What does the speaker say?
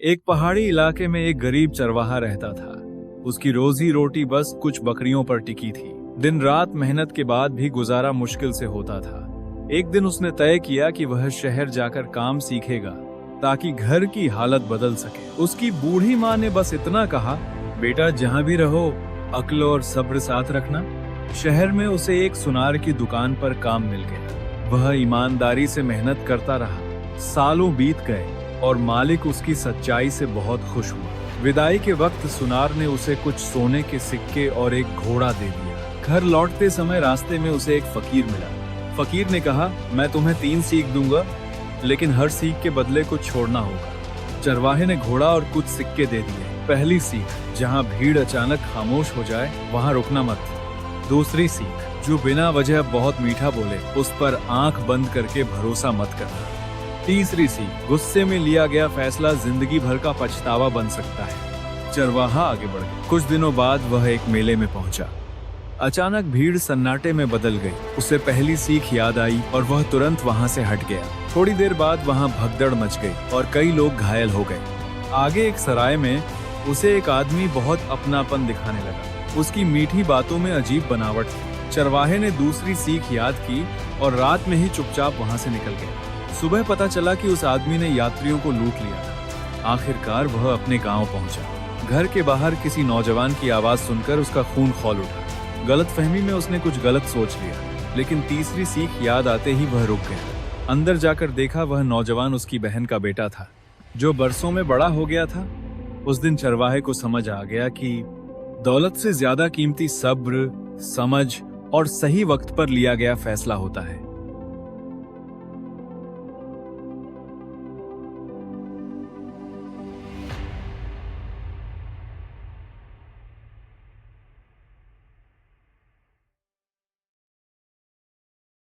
एक पहाड़ी इलाके में एक गरीब चरवाहा रहता था। उसकी रोजी रोटी बस कुछ बकरियों पर टिकी थी। दिन रात मेहनत के बाद भी गुजारा मुश्किल से होता था। एक दिन उसने तय किया कि वह शहर जाकर काम सीखेगा ताकि घर की हालत बदल सके। उसकी बूढ़ी माँ ने बस इतना कहा, बेटा जहाँ भी रहो अक्ल और सब्र साथ रखना। शहर में उसे एक सुनार की दुकान पर काम मिल गया। वह ईमानदारी से मेहनत करता रहा। सालों बीत गए और मालिक उसकी सच्चाई से बहुत खुश हुआ। विदाई के वक्त सुनार ने उसे कुछ सोने के सिक्के और एक घोड़ा दे दिया। घर लौटते समय रास्ते में उसे एक फकीर मिला। फकीर ने कहा, मैं तुम्हें 3 सीख दूंगा, लेकिन हर सीख के बदले कुछ छोड़ना होगा। चरवाहे ने घोड़ा और कुछ सिक्के दे दिए। पहली सीख, जहाँ भीड़ अचानक खामोश हो जाए वहाँ रुकना मत। दूसरी सीख, जो बिना वजह बहुत मीठा बोले उस पर आंख बंद करके भरोसा मत करना। तीसरी सीख, गुस्से में लिया गया फैसला जिंदगी भर का पछतावा बन सकता है। चरवाहा आगे बढ़ गया। कुछ दिनों बाद वह एक मेले में पहुंचा। अचानक भीड़ सन्नाटे में बदल गई। उसे पहली सीख याद आई और वह तुरंत वहां से हट गया। थोड़ी देर बाद वहां भगदड़ मच गई और कई लोग घायल हो गए। आगे एक सराय में उसे एक आदमी बहुत अपनापन दिखाने लगा। उसकी मीठी बातों में अजीब बनावट थी। चरवाहे ने दूसरी सीख याद की और रात में ही चुपचाप वहां से निकल गया। सुबह पता चला कि उस आदमी ने यात्रियों को लूट लिया था। आखिरकार वह अपने गांव पहुंचा। घर के बाहर किसी नौजवान की आवाज सुनकर उसका खून खौल उठा। गलतफहमी में उसने कुछ गलत सोच लिया, लेकिन तीसरी सीख याद आते ही वह रुक गया। अंदर जाकर देखा वह नौजवान उसकी बहन का बेटा था, जो बरसों में बड़ा हो गया था। उस दिन चरवाहे को समझ आ गया कि दौलत से ज्यादा कीमती सब्र, समझ और सही वक्त पर लिया गया फैसला होता है।